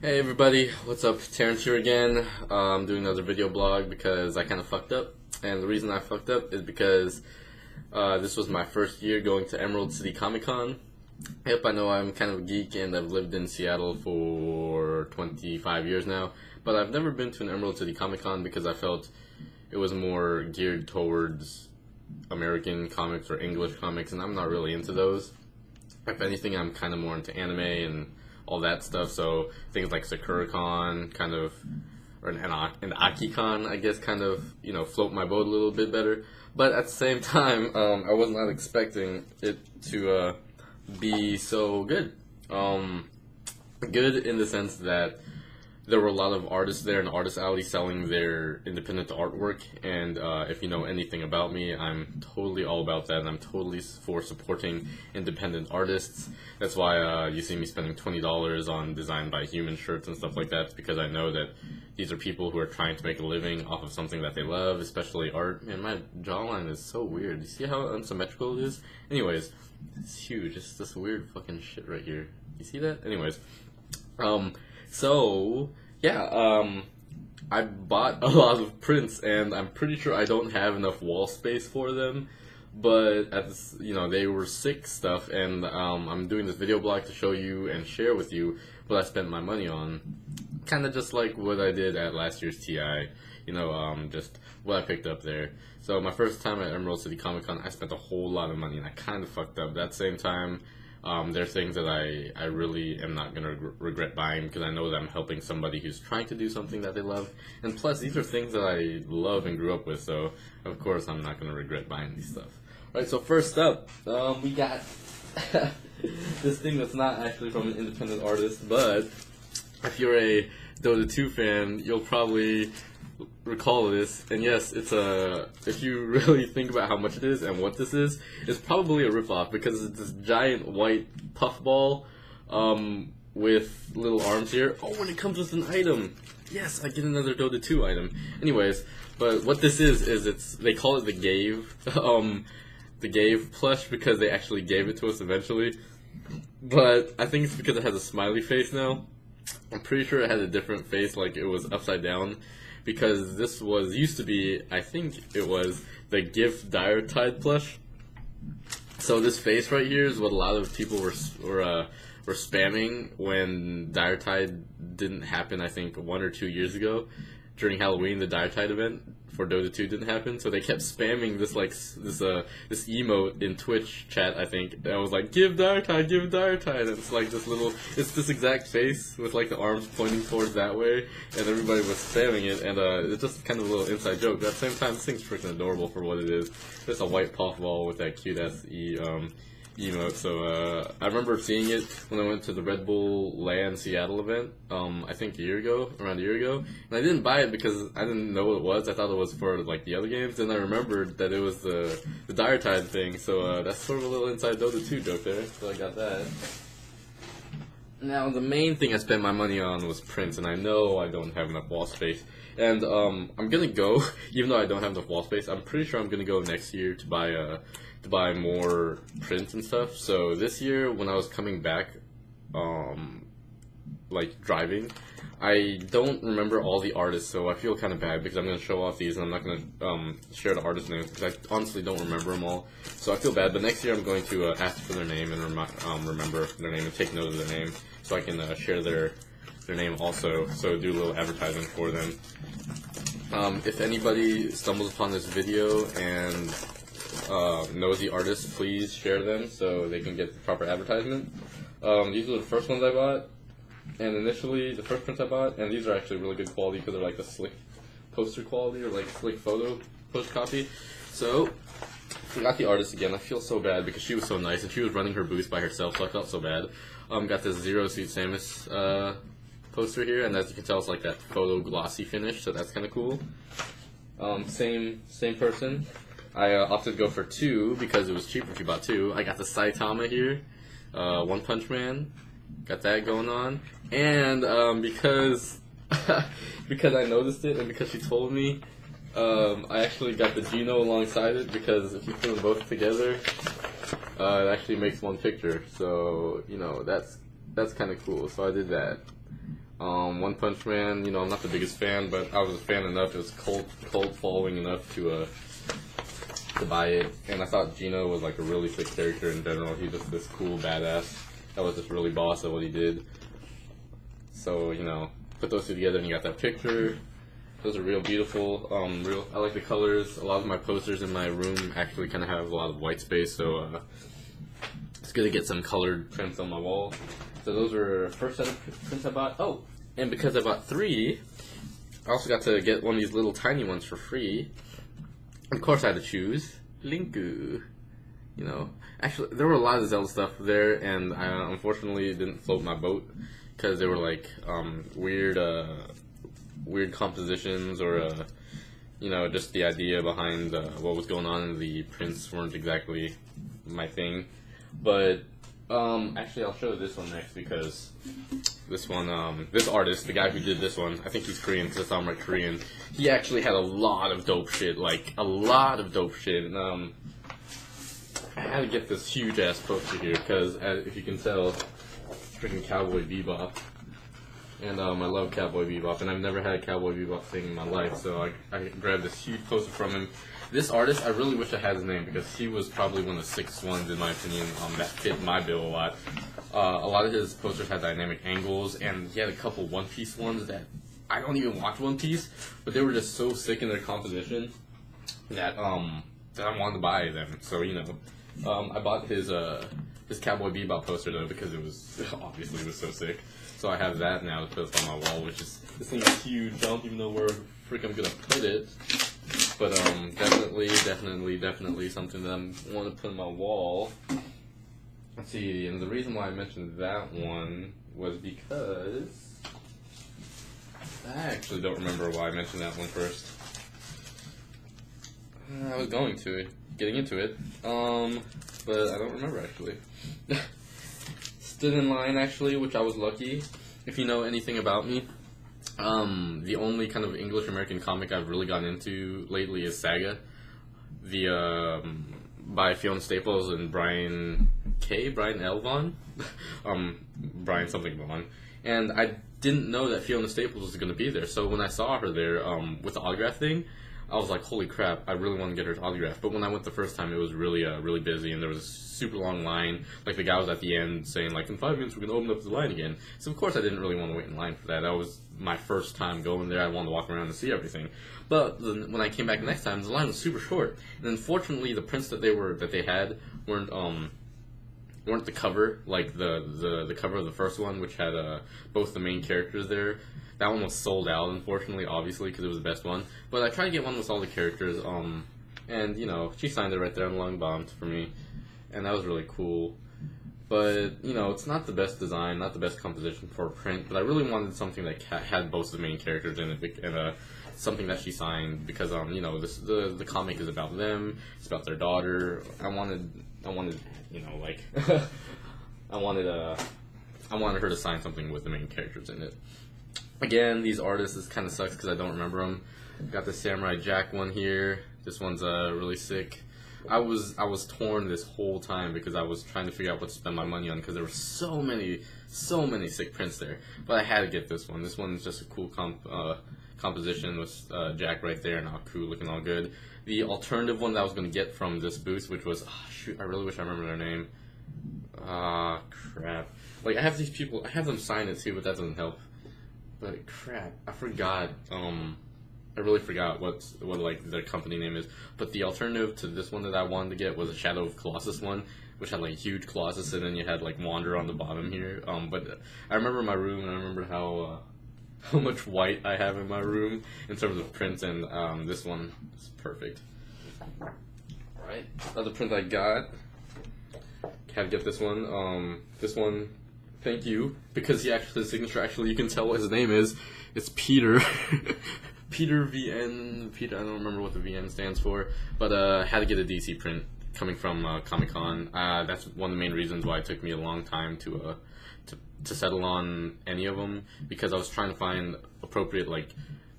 Hey everybody, what's up? Terrence here again. I'm doing another video blog because I kind of fucked up. And the reason I fucked up is because this was my first year going to Emerald City Comic Con. Yep, I know I'm kind of a geek and I've lived in Seattle for 25 years now. But I've never been to an Emerald City Comic Con because I felt it was more geared towards American comics or English comics, and I'm not really into those. If anything, I'm kind of more into anime and all that stuff, so things like SakuraCon kind of, or an AkiCon, I guess, kind of, float my boat a little bit better. But at the same time, I was not expecting it to be so good. Good in the sense that there were a lot of artists there in Artist Alley selling their independent artwork, and if you know anything about me, I'm totally all about that, and I'm totally for supporting independent artists. That's why you see me spending $20 on Design by Human shirts and stuff like that, because I know that these are people who are trying to make a living off of something that they love, especially art. Man, my jawline is so weird. You see how unsymmetrical it is? Anyways, it's huge. It's this weird fucking shit right here. You see that? Anyways, I bought a lot of prints, and I'm pretty sure I don't have enough wall space for them. But they were sick stuff, and I'm doing this video blog to show you and share with you what I spent my money on. Kind of just like what I did at last year's TI, just what I picked up there. So my first time at Emerald City Comic Con, I spent a whole lot of money, and I kind of fucked up. At that same time, there are things that I really am not going to regret buying, because I know that I'm helping somebody who's trying to do something that they love. And plus, these are things that I love and grew up with, so of course I'm not going to regret buying these stuff. Alright, so first up, we got this thing that's not actually from an independent artist, but if you're a Dota 2 fan, you'll probably recall this. And yes, if you really think about how much it is and what this is, it's probably a ripoff, because it's this giant white puffball with little arms here. Oh, and it comes with an item. Yes, I get another Dota 2 item. Anyways, but what this is they call it the Gave plush, because they actually gave it to us eventually. But I think it's because it has a smiley face now. I'm pretty sure it had a different face, like it was upside down, because this used to be, I think it was the GIF Dire Tide plush. So this face right here is what a lot of people were spamming when Dire Tide didn't happen. I think 1 or 2 years ago during Halloween, the Dire Tide event for Dota 2 didn't happen, so they kept spamming this this emote in Twitch chat, I think. And I was like, give Dire Tide, and it's like it's this exact face with like the arms pointing towards that way, and everybody was spamming it, and it's just kind of a little inside joke. But at the same time, this thing's freaking adorable for what it is. It's a white puffball with that cute ass emote. So I remember seeing it when I went to the Red Bull LAN Seattle event, I think around a year ago, and I didn't buy it because I didn't know what it was. I thought it was for like the other games. Then I remembered that it was the Dire Tide thing, so that's sort of a little inside Dota 2 joke there, so I got that. Now, the main thing I spent my money on was prints, and I know I don't have enough wall space. And I'm gonna go, even though I don't have enough wall space, I'm pretty sure I'm gonna go next year to buy more prints and stuff. So this year, when I was coming back, driving, I don't remember all the artists, so I feel kind of bad because I'm going to show off these and I'm not going to share the artist names because I honestly don't remember them all. So I feel bad, but next year I'm going to ask for their name and remember their name and take note of their name so I can share their name also, so do a little advertising for them. If anybody stumbles upon this video and knows the artist, please share them so they can get the proper advertisement. These are the first ones I bought, and initially the first prints I bought, and these are actually really good quality because they're like the slick poster quality or like slick photo post copy. So forgot the artist again. I feel so bad because she was so nice and she was running her booth by herself, so I felt so bad. Got this Zero Suit Samus poster here, and as you can tell, it's like that photo glossy finish, so that's kind of cool. Same person. I opted to go for 2 because it was cheaper if you bought 2. I got the Saitama here, One Punch Man, got that going on, and because because I noticed it and because she told me, I actually got the Geno alongside it because if you put them both together, it actually makes one picture. So that's kind of cool. So I did that. One Punch Man, I'm not the biggest fan, but I was a fan enough. It was cult following enough to buy it. And I thought Gino was like a really sick character in general. He's just this cool badass that was just really boss at what he did. So, put those two together and you got that picture. Those are real beautiful. I like the colors. A lot of my posters in my room actually kind of have a lot of white space, so it's good to get some colored prints on my wall. So those were the first set of prints I bought. Oh, and because I bought 3, I also got to get one of these little tiny ones for free. Of course I had to choose Linku. Actually, there were a lot of Zelda stuff there, and I unfortunately didn't float my boat because they were like weird compositions, or just the idea behind what was going on in the prints weren't exactly my thing. But actually, I'll show this one next, because this one, this artist, the guy who did this one, I think he's Korean because I saw him write Korean. He actually had a lot of dope shit, like a lot of dope shit. And, I had to get this huge ass poster here because, if you can tell, freaking Cowboy Bebop. And I love Cowboy Bebop, and I've never had a Cowboy Bebop thing in my life, so I grabbed this huge poster from him. This artist, I really wish I had his name, because he was probably one of the sickest ones, in my opinion, that fit my bill a lot. A lot of his posters had dynamic angles, and he had a couple One Piece ones that I don't even watch One Piece, but they were just so sick in their composition that I wanted to buy them. So, I bought his Cowboy Bebop poster, though, because it was so sick. So I have that now to put up on my wall, which is, this thing is huge. I don't even know where frick I'm gonna put it. But definitely something that I want to put on my wall. Let's see, and the reason why I mentioned that one was because I actually don't remember why I mentioned that one first. I was getting into it, but I don't remember actually. Stood in line actually, which I was lucky. If you know anything about me, the only kind of English American comic I've really gotten into lately is Saga, by Fiona Staples and Brian L. Vaughan, Brian something Vaughan, and I didn't know that Fiona Staples was going to be there. So when I saw her there with the autograph thing, I was like, holy crap, I really want to get her autograph. But when I went the first time, it was really busy, and there was a super long line. Like, the guy was at the end saying, like, in 5 minutes we're going to open up the line again. So, of course, I didn't really want to wait in line for that. That was my first time going there. I wanted to walk around and see everything. But when I came back the next time, the line was super short. And unfortunately, the prints that they had weren't the cover, like the cover of the first one, which had both the main characters there. That one was sold out, unfortunately, obviously, because it was the best one. But I tried to get one with all the characters, and, she signed it right there on Long Bombed for me, and that was really cool. But, it's not the best design, not the best composition for a print, but I really wanted something that had both the main characters in it, and something that she signed, because, the comic is about them, it's about their daughter. I wanted, I wanted her to sign something with the main characters in it. Again, these artists, this kind of sucks because I don't remember them. Got the Samurai Jack one here. This one's really sick. I was torn this whole time because I was trying to figure out what to spend my money on, because there were so many sick prints there. But I had to get this one. This one's just a cool composition with Jack right there and Aku looking all good. The alternative one that I was going to get from this booth, which was, shoot, I really wish I remember their name. Crap. Like, I have these people, I have them sign it too, but that doesn't help. But crap, I forgot. I really forgot what like their company name is. But the alternative to this one that I wanted to get was a Shadow of Colossus one, which had like huge Colossus, and then you had like Wander on the bottom here. But I remember my room, and I remember how much white I have in my room in terms of prints, and this one is perfect. Alright, other print I got. Had to get this one. This one. Thank you, because his signature, actually, you can tell what his name is. It's Peter. Peter VN. Peter, I don't remember what the VN stands for, but had to get a DC print coming from Comic-Con. That's one of the main reasons why it took me a long time to settle on any of them, because I was trying to find appropriate, like,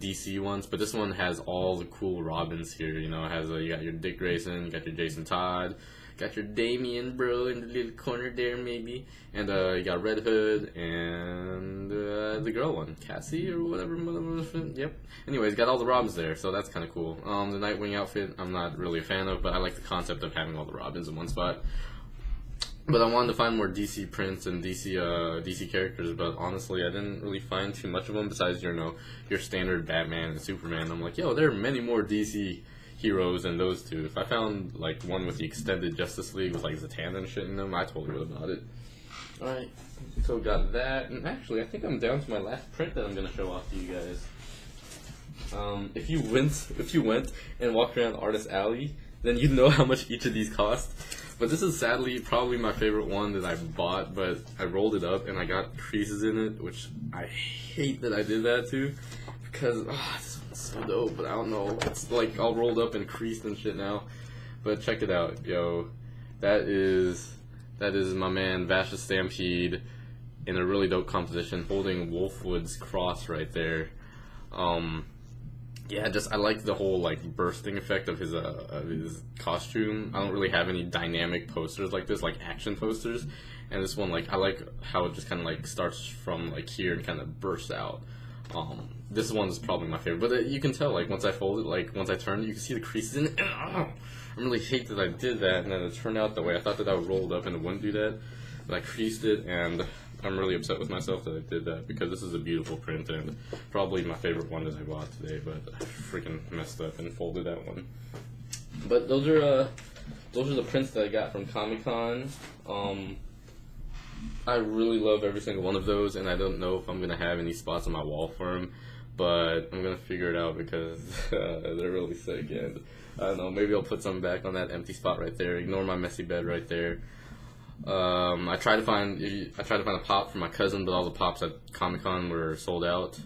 DC ones, but this one has all the cool Robins here. It has you got your Dick Grayson, you got your Jason Todd, Got your Damien, bro, in the little corner there, maybe. And you got Red Hood and the girl one, Cassie or whatever. Yep. Anyways, got all the Robins there, so that's kind of cool. The Nightwing outfit, I'm not really a fan of, but I like the concept of having all the Robins in one spot. But I wanted to find more DC prints and DC characters, but honestly, I didn't really find too much of them besides your standard Batman and Superman. I'm like, yo, there are many more DC heroes than those two. If I found like one with the extended Justice League with like Zatanna and shit in them, I totally would have bought it. All right, so got that, and actually, I think I'm down to my last print that I'm gonna show off to you guys. If you went and walked around Artist Alley, then you'd know how much each of these cost. But this is sadly probably my favorite one that I bought, but I rolled it up and I got creases in it, which I hate that I did that too, because this one's so dope, but I don't know, it's like all rolled up and creased and shit now. But check it out, yo, that is my man Vash the Stampede in a really dope composition, holding Wolfwood's cross right there. Yeah, I like the whole like bursting effect of his costume. I don't really have any dynamic posters like this, like action posters. And this one, like, I like how it just kind of like starts from like here and kind of bursts out. This one's probably my favorite, but you can tell like once I fold it, like once I turn it, you can see the creases in it. I really hate that I did that, and then it turned out the way I thought that I would roll it up and it wouldn't do that. But I creased it, and I'm really upset with myself that I did that, because this is a beautiful print and probably my favorite one that I bought today, but I freaking messed up and folded that one. But those are the prints that I got from Comic-Con. I really love every single one of those, and I don't know if I'm going to have any spots on my wall for them, but I'm going to figure it out because they're really sick, and I don't know, maybe I'll put some back on that empty spot right there. Ignore my messy bed right there. I tried to find a pop for my cousin, but all the pops at Comic-Con were sold out.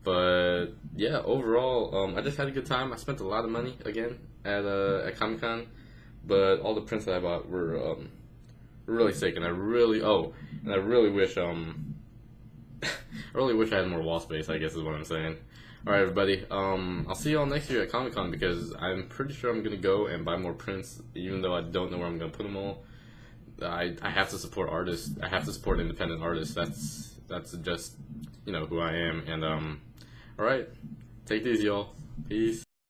But yeah, overall, I just had a good time. I spent a lot of money again at Comic-Con, but all the prints that I bought were really sick, and I really wish I had more wall space, I guess is what I'm saying. All right, everybody. I'll see y'all next year at Comic-Con, because I'm pretty sure I'm gonna go and buy more prints, even though I don't know where I'm gonna put them all. I have to support artists. I have to support independent artists. That's just who I am. And all right, take it easy, y'all. Peace.